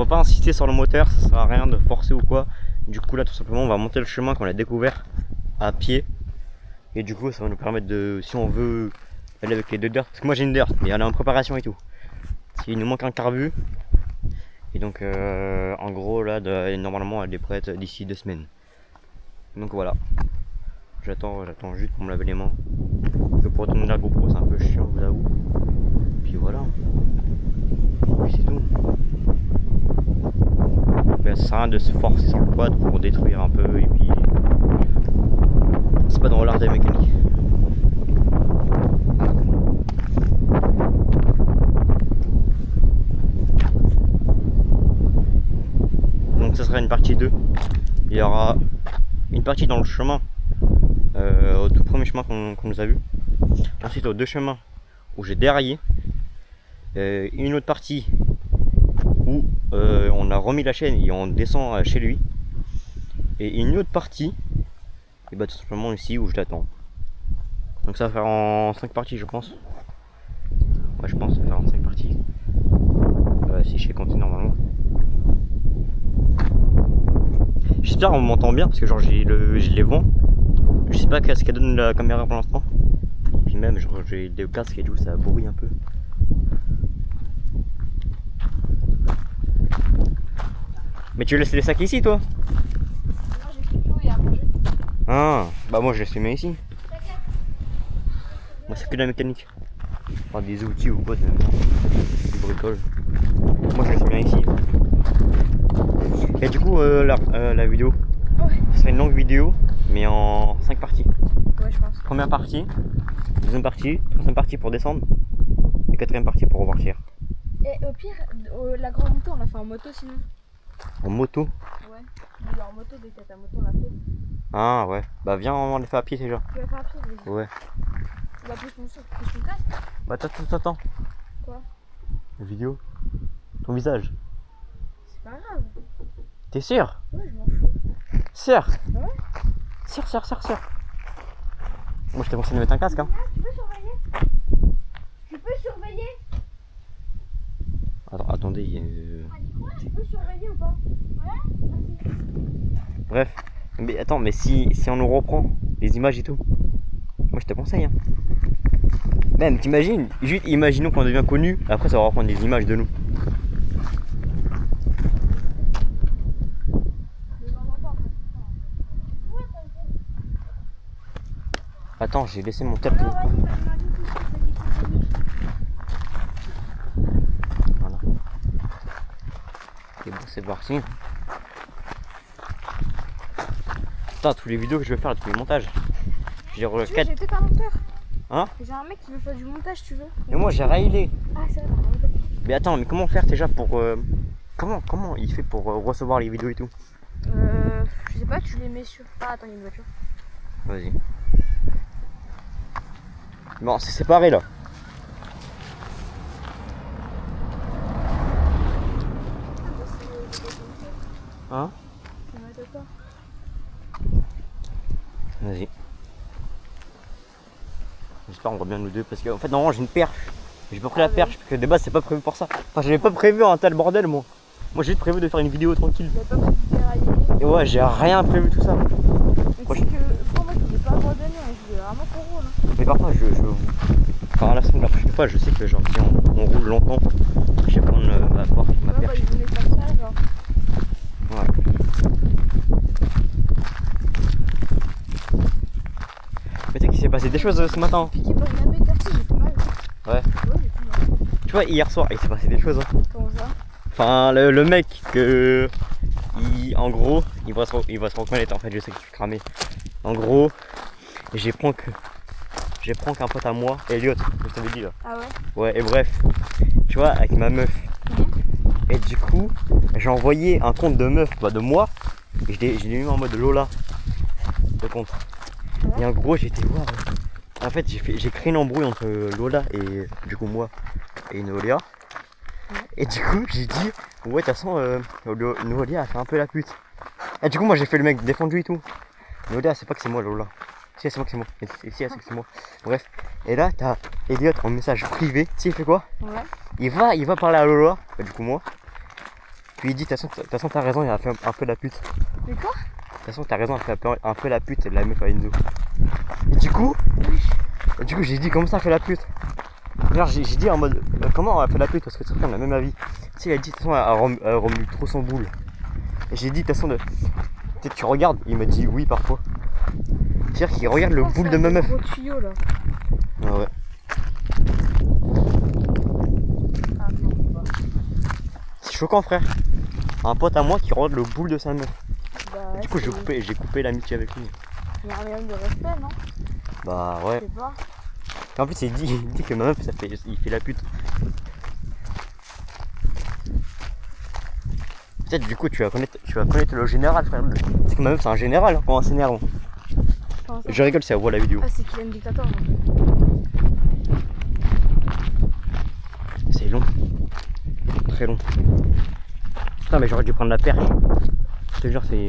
va pas insister sur le moteur, ça sert à rien de forcer ou quoi. Du coup là tout simplement on va monter le chemin qu'on a découvert à pied. Et du coup ça va nous permettre de, si on veut aller avec les deux dirt, parce que moi j'ai une dirt mais elle est en préparation et tout. Il nous manque un carbu. Et donc en gros là normalement elle est prête d'ici 2 semaines. Donc voilà. J'attends juste pour me laver les mains. Parce que pour retourner la GoPro c'est un peu chiant, je vous avoue. Puis voilà. Puis c'est tout. Mais ça sert à rien de se forcer sur le quad pour détruire un peu et puis. C'est pas dans l'art des mécaniques. Donc ça sera une partie 2. Il y aura une partie dans le chemin. Au tout premier chemin qu'on nous a vu. Ensuite aux 2 chemins où j'ai déraillé. Une autre partie où on a remis la chaîne et on descend chez lui. Et une autre partie, et bah tout simplement ici où je l'attends. Donc ça va faire en 5 parties je pense. Ouais je pense que ça va faire en 5 parties. Si je fais compter normalement. J'espère qu'on m'entend bien parce que genre j'ai les vents. Je sais pas ce qu'elle donne la caméra pour l'instant. Et puis même genre j'ai des casques et du coup ça bruit un peu. Mais tu laisses les sacs ici toi? Moi j'ai plus d'eau et à manger. Ah bah moi je laisse les mains ici. Moi c'est que de la mécanique. Enfin des outils ou quoi, du bricole. Moi je laisse les mains ici. Et du coup la vidéo, ce sera une longue vidéo mais en 5 parties. Ouais je pense. Première partie, deuxième partie, troisième partie pour descendre et quatrième partie pour repartir. Et au pire, la grande moto on l'a fait en moto sinon. En moto? Ouais. Mais en moto, dès que t'as ta moto on l'a fait. Ah ouais, bah viens on les fait à pied déjà. Tu vas faire à pied, vas-y. Ouais. Bah plus ton casque. Bah attends. Quoi? La vidéo. Ton visage. C'est pas grave. T'es sûr? Ouais je m'en fous. Sûr? Ouais. Sûr. Moi je t'ai conseillé de mettre un casque hein. Tu peux surveiller? Tu peux surveiller? Attendez, il y a... Dis-moi, tu peux surveiller ou pas? Ouais. Merci. Bref. Mais attends, mais si on nous reprend les images et tout, moi je te conseille hein. Même t'imagines, juste imaginons qu'on devient connu, après ça va reprendre des images de nous. Attends, j'ai laissé mon tel. Voilà. Et bon, c'est parti. Putain, tous les vidéos que je vais faire, tous les montages. J'ai J'ai peut-être un monteur. Hein? J'ai un mec qui veut faire du montage, tu veux? Mais moi j'ai raillé. Ah, c'est vrai, t'as un monteur. Mais attends, mais comment faire déjà pour. Comment il fait pour recevoir les vidéos et tout? Je sais pas, tu les mets sur. Ah, attends, il y a une voiture. Vas-y. Bon, c'est séparé là. Hein? Vas-y. J'espère qu'on voit bien nous deux parce qu'en fait normalement j'ai une perche. J'ai pas pris la perche parce que de base c'est pas prévu pour ça. Enfin j'avais pas prévu un tel bordel moi. Moi j'ai juste prévu de faire une vidéo tranquille. T'as pas prévu de dérailler. Et ouais j'ai rien prévu tout ça. Mais c'est que pour moi tu n'es pas abandonné, hein, je veux vraiment ton rôle. Hein. Mais parfois enfin la prochaine fois je sais que genre si on roule longtemps, je vais prendre ma Ouais, perche. bah, je voulais faire ça, genre. Ouais. Mais tu sais qu'il s'est passé des choses ce matin. Piqué par une abeille, t'as j'ai fait mal. Ouais. Ouais, j'ai fait mal. Tu vois hier soir il s'est passé des choses. Hein. Comment ça? Enfin le mec que en gros il va se reconnaître en fait, je sais que je suis cramé. En gros j'ai prank un pote à moi, Elliot, que je t'avais dit là. Ah ouais? Ouais et bref, tu vois avec ma meuf. Et du coup j'ai envoyé un compte de meuf, bah de moi, et je l'ai mis en mode Lola, le compte. Et en gros j'étais voir. En fait j'ai créé une embrouille entre Lola et du coup moi et Noelia. Et du coup j'ai dit ouais de toute façon Noelia a fait un peu la pute. Et du coup moi j'ai fait le mec défendu et tout. Noelia c'est pas que c'est moi Lola. Si c'est moi que c'est moi. Et si elle sait que c'est moi. Bref. Et là t'as Elliot en message privé. Tu sais il fait quoi? Ouais. Il va parler à Lola, bah, du coup moi. Puis il dit, de toute façon t'as raison, il a fait un peu la pute. Mais quoi? De toute façon t'as raison, elle fait un peu la pute, la meuf à Enzo. Et du coup, j'ai dit comment ça elle fait la pute. Genre j'ai dit en mode comment elle fait la pute parce que c'est on a le même avis. Tu sais il a dit de toute façon elle remue trop son boule. Et j'ai dit de toute façon peut-être tu regardes, il m'a dit oui parfois. C'est-à-dire qu'il regarde le boule de ma meuf. Gros tuyau là. Ah ouais. Ah non, pas. C'est choquant frère. Un pote à moi qui regarde le boule de sa meuf. Bah, Du coup j'ai coupé l'amitié avec lui. Il y a un minimum de respect, non? Bah Je ouais. sais pas. En plus il dit que ma meuf il fait la pute. Peut-être du coup tu vas connaître le général frère. C'est que ma meuf c'est un général hein, quand on s'énerve. Comment ça? Je rigole si elle voit la vidéo. Ah, c'est qu'il aime dictateur. C'est long. Très long. Putain mais j'aurais dû prendre la perche. Je te jure c'est.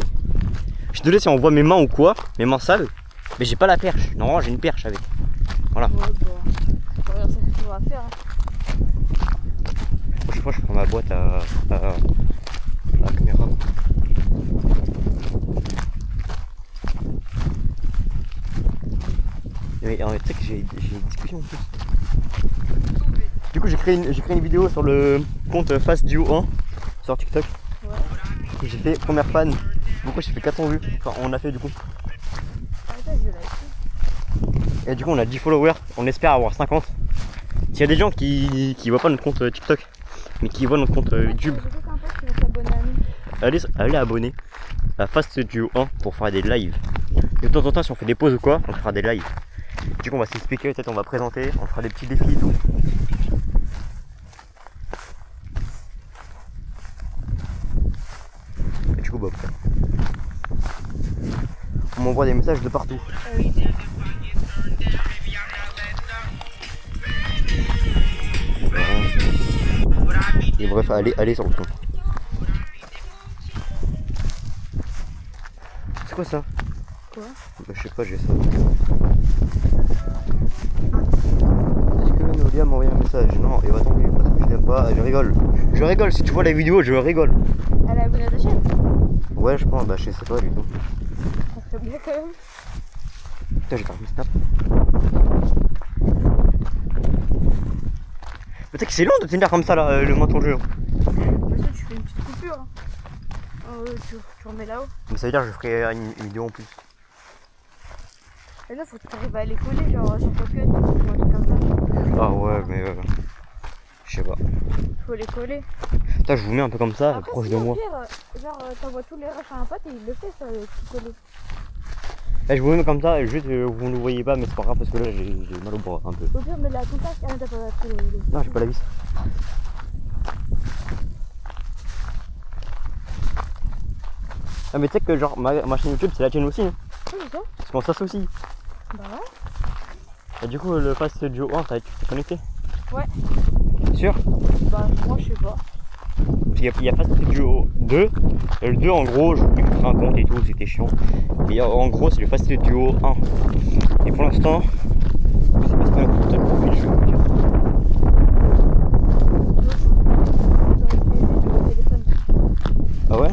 Je suis désolé si on voit mes mains ou quoi, mes mains sales. Mais j'ai pas la perche. Non j'ai une perche avec. Voilà. Ouais, bah. Regarde ça que tu vas faire. Hein. Prochaine fois je prends ma boîte à la caméra. Mais tu sais que j'ai une discussion en plus. Du coup j'ai créé une vidéo sur le compte Fast Duo 1 sur TikTok. Ouais. J'ai fait première fan. Pourquoi j'ai fait 400 vues. Enfin on a fait du coup. Arrête, je like. Et du coup on a 10 followers. On espère avoir 50. S'il y a des gens qui voient pas notre compte TikTok mais qui voient notre compte YouTube, J'ai fait un pote qui va s'abonner à nous. allez abonner à Fast Duo 1 pour faire des lives. De temps en temps si on fait des pauses ou quoi, on fera des lives. Du coup on va s'expliquer, peut-être on va présenter, on fera des petits défis et tout. Et du coup bah on m'envoie des messages de partout. Oui. Et bref, allez sur le compte. C'est quoi ça? Quoi? Bah je sais pas, j'ai ça. Est-ce que Nolia m'a envoyé un message? Non, il va tomber parce que je l'aime pas. Je rigole. Je rigole, si tu vois la vidéo, je rigole. Elle est abonnée à ta chaîne? Ouais, je pense, bah je sais pas du tout. Ça serait bien quand même. Putain, j'ai fermé Snap. Peut-être que c'est long de tenir comme ça là, le menton jeu. Parce que tu fais une petite coupure. Hein. Tu remets là-haut. Mais ça veut dire que je ferai une vidéo en plus. Et là, faut que tu arrives à les coller, genre sur Pocket ou un truc comme ça. Ah ouais, mais je sais pas. Faut les coller. Putain, je vous mets un peu comme ça, Après, proche si de au moi. pire, genre t'envoies tous les rushs à un pote et il le fait ça, tout coller. Là, je vous mets comme ça, et juste vous ne le voyez pas, mais c'est pas grave parce que là j'ai mal au bras un peu. Au pire, mets-le à ton casque. Ah non, t'as pas pris le. Non, j'ai pas la vis. Ah, mais tu sais que genre ma chaîne YouTube c'est la tienne aussi, hein, Ah, c'est ça? parce qu'on s'associe. Bah ouais. Et du coup, le Fast Duo 1, tu t'es connecté? Ouais. Sûr? Bah, moi, je sais pas. Parce qu'il y a Fast Duo 2, et le 2 en gros, je voulais créer un compte et tout, c'était chiant. Et en gros, c'est le Fast Duo 1. Et pour l'instant, je sais pas si t'as un compte de profil, je vais vous dire. Ah ouais?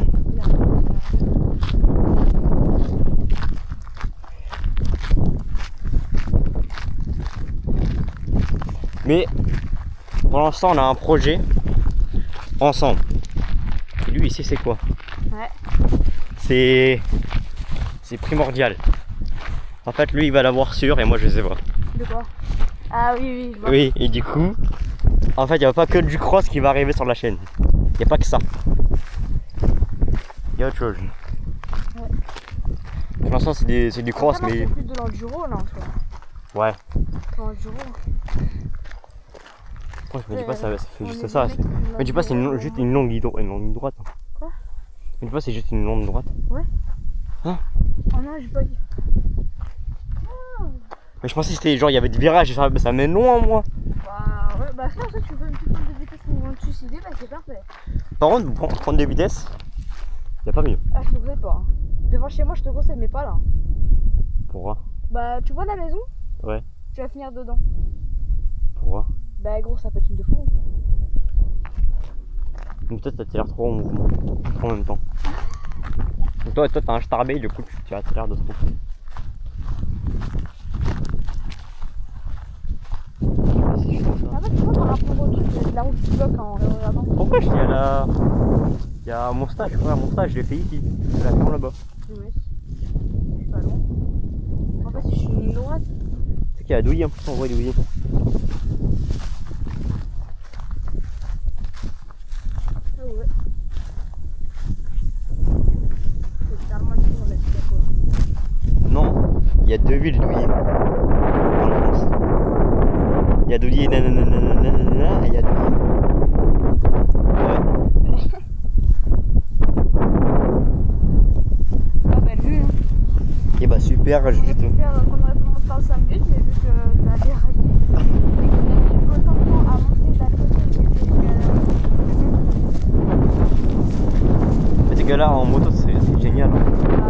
Mais pour l'instant, on a un projet ensemble. Et lui, il sait c'est quoi. Ouais. C'est primordial. En fait, lui, il va l'avoir sûr et moi, je sais pas. De quoi? Ah oui, oui, je vois. Oui, et du coup, en fait, il n'y a pas que du cross qui va arriver sur la chaîne. Il n'y a pas que ça. Il y a autre chose. Ouais. Pour l'instant, c'est du cross, Vraiment, mais. c'est plus de l'enduro là en soi. Ouais. L'enduro. Pourquoi je me dis pas ça fait On juste est ça. des mecs qui font de Mais dis pas c'est l'enduro, juste une longue ligne droite. Quoi? Mais dis pas c'est juste une longue droite. Ouais. Hein? Oh non, j'ai pas dit. Mais je pensais que c'était genre il y avait des virages et ça mène loin moi. Bah ouais, bah ça, tu veux une petite pointe de vitesse pour te suicider, bah c'est parfait. Par contre, prendre des vitesses, y a pas mieux. Ah, je te conseille pas. Hein. Devant chez moi, je te conseille, mais pas là. Pourquoi? Bah, tu vois la maison? Ouais. Tu vas finir dedans. Pourquoi? Bah, gros, ça peut être une de fou. Donc toi, t'as l'air trop en mouvement. Trop en même temps. Donc toi t'as un starbait, du coup, tu as l'air de trop. Si je fais ça. En fait, tu vois, par rapport au truc de la route qui bloque en regardant. Pourquoi je dis à la. Il y a mon stage, frère, mon stage, je l'ai fait ici. Je la ferme là-bas. Ouais. Je suis pas loin. En fait, si je suis une ligne droite. C'est qu'il y a Douillet en plus, on voit Douillet. Ah ouais. C'est tellement dur de mettre ça quoi. Non, il y a deux villes Douillet. En France. Il y a Douillet, nanana, et il y a Douillet. Ouais. Ah belle vue hein. Et bah super, On aurait juste. pu faire qu'on aurait pu monter par 5 minutes, mais vu que t'as déraillé et qu'on a mis autant de temps à monter de la côté Mais c'est que là en moto c'est génial. ah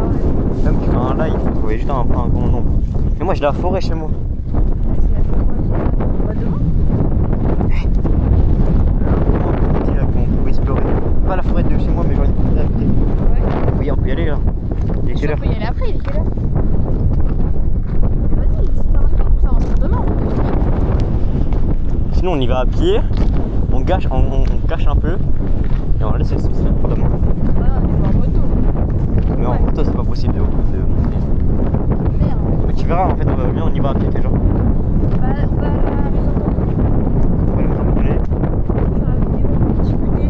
ouais. Même tu fais un live, tu voyais juste un grand nombre. Mais moi j'ai la forêt chez moi. C'est la troisième. Bah demain. Petit lac où on pouvait explorer. Pas la forêt de chez moi mais genre une forêt à côté. Ouais. Oui on peut y aller là. Il est quelle On heure? peut y aller après, il est quelle heure? Mais vas-y, c'est 44 ou ça, on se demain. Sinon on y va à pied, on cache un peu et on laisse ce serait pour demain. Voilà, on est en moto. Mais en moto c'est pas possible de monter. Merde. Mais tu verras en fait on y va à pied déjà. Bah, on va à la maison On va le mettre en monnaie. faire la vidéo, petit goûter.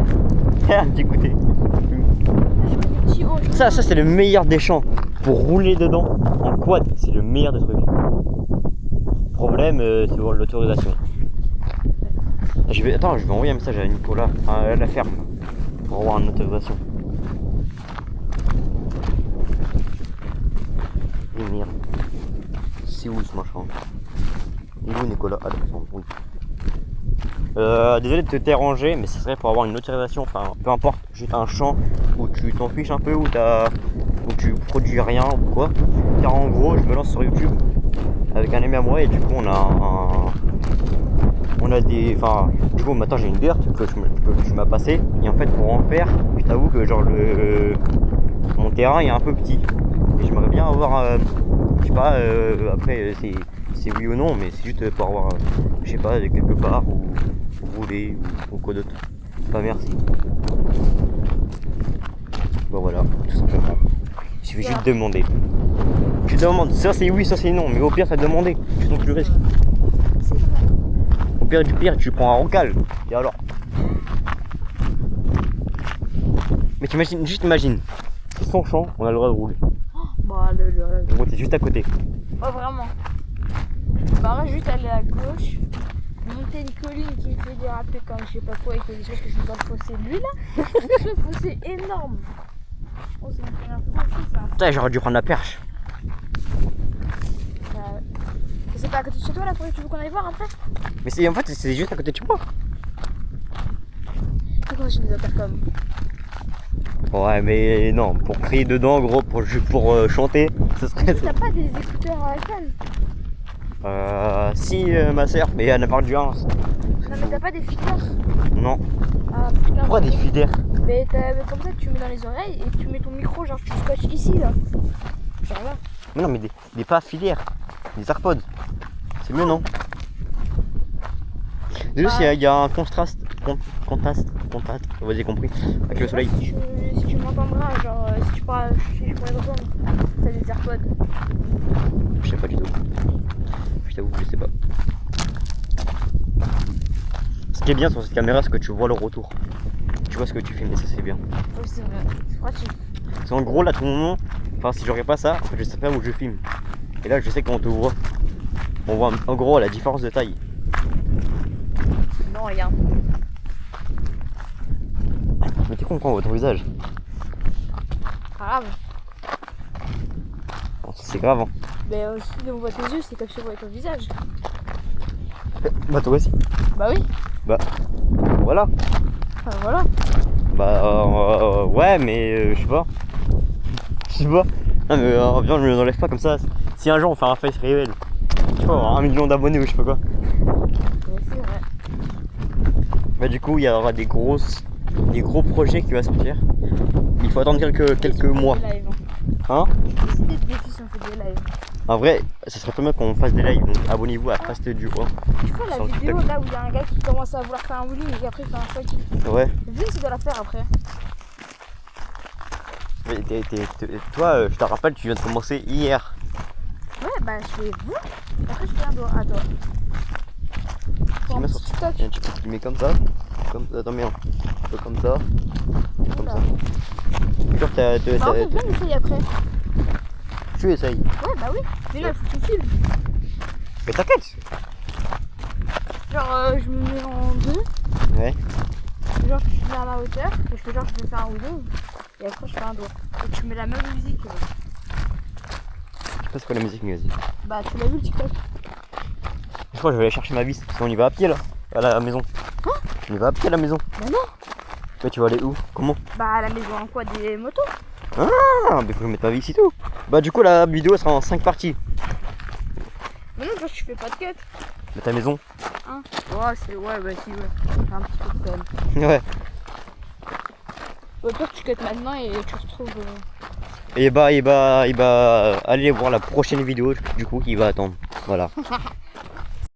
Un petit goûter. Je fais des petits hauts. Ça c'est le meilleur des champs. Pour rouler dedans en quad, c'est le meilleur des trucs. Problème, c'est l'autorisation. Je vais envoyer un message à Nicolas, à la ferme, pour avoir une autorisation. Et merde. C'est où ce machin? Il est où Nicolas? Ah d'accord, oui. Désolé de te déranger, mais ce serait pour avoir une autorisation, enfin peu importe, juste un champ où tu t'en fiches un peu, où tu produis rien ou quoi. Car en gros, je me lance sur YouTube avec un ami à moi et du coup on a des, enfin du coup maintenant j'ai une dirt que tu m'as passé et en fait pour en faire, je t'avoue que genre mon terrain est un peu petit et j'aimerais bien avoir, je sais pas, après c'est oui ou non, mais c'est juste pour avoir, je sais pas, quelque part où rouler ou quoi d'autre. Pas merci. Bon voilà, tout simplement. Il suffit juste de demander. Tu demandes, ça c'est oui, ça c'est non, mais au pire t'as demandé, tu prends le risque. C'est vrai. Au pire du pire, tu prends un rocal. Et alors? Mais t'imagines, juste imagine, c'est son champ, on a le droit de rouler. Bah, En gros, t'es juste à côté. oh, vraiment. Bah, on va juste aller à gauche, monter une colline qui me fait déraper comme je sais pas quoi et que je sais que je suis dans le fossé. Lui là, donc ce fossé énorme. Oh, c'est une première fois aussi ça. Putain, j'aurais dû prendre la perche. Bah, c'est pas à côté de chez toi là, pour que tu veux qu'on aille voir après? Mais en fait, c'est juste à côté de chez moi. C'est quoi, j'ai des intercoms? Ouais, mais non, pour crier dedans, gros, pour chanter, ce serait. T'as pas des écouteurs à iPhone? Si, ma soeur, mais elle n'a pas du 1. Non, mais t'as pas des filters? Non. Ah putain. Pourquoi des fidères? Mais comme ça, tu mets dans les oreilles et tu mets ton micro, genre tu scotches ici là. Genre là. Mais non, mais des pas filières, des AirPods. C'est mieux, non? Déjà, il y a un contraste, vous avez compris, avec le soleil. Si tu m'entendras, genre si tu pourrais répondre, t'as des AirPods. Je sais pas du tout. Je t'avoue que je sais pas. Ce qui est bien sur cette caméra, c'est que tu vois le retour. Tu vois ce que tu filmes et ça c'est bien. Oui, c'est vrai, c'est pratique. Parce qu'en gros, là, tout le moment, enfin, si j'aurais pas ça, en fait, je sais pas où je filme. Et là, je sais qu'on te voit. On voit en gros la différence de taille. Non, rien. Mais t'es con, on prend votre visage. Grave. Bon, c'est grave, hein. Mais si on voit tes yeux, c'est comme si on voyait ton visage. Bah, toi aussi. Bah oui. Bah, voilà. Enfin voilà. Bah, ouais, mais je sais pas. Je sais pas. Non, mais viens, je me l'enlève pas comme ça. Si un jour on fait un face reveal, je sais pas, 1 million d'abonnés ou je sais pas quoi. Mais c'est vrai. Bah, du coup, il y aura des grosses des gros projets qui va sortir. Il faut attendre quelques mois. Des lives, Hein? J'ai décidé de défi si on fait des lives. En vrai, ça serait pas mal qu'on fasse des lives. Donc abonnez-vous à Fast Duo. Tu vois la Sur vidéo TikTok. là où il y a un gars qui commence à vouloir faire un wheelie et après il fait un fuck. Ouais. Vince il doit la faire après. Mais toi, je te rappelle, tu viens de commencer hier. Ouais, bah je fais vous. Après je fais un doigt à toi. Pour un mets petit sur- TikTok. Tiens, tu mets comme ça. Attends, merde. Un peu comme ça. Comme Oula. ça. Genre, Bah ok, viens on essaye après. tu essayes. Ouais, bah oui. Mais là il faut que tu filmes. Mais t'inquiète. Genre je me mets en deux. Ouais. Genre je suis à ma hauteur. Et je fais genre je vais faire un wheelie. Et après je fais un doigt. Et tu mets la même musique. Je sais pas c'est quoi la musique, mais vas-y. Bah tu l'as vu le TikTok. Je crois que je vais aller chercher ma vis. Parce qu'on y va à pied là. À la maison. On y va à pied à la maison. Bah non. Mais tu vas aller où? Comment? Bah à la maison en quoi, des motos. Ah, mais faut que je mette ma vis et tout. Bah du coup la vidéo elle sera en 5 parties. Mais non, parce que je fais pas de cut. Mais ta maison. Hein. Ouais, c'est. Ouais, bah si, ouais. Un petit peu quand même. Ouais. Au pire, tu cut maintenant et tu retrouves. Et bah, allez voir la prochaine vidéo du coup qui va attendre. Voilà.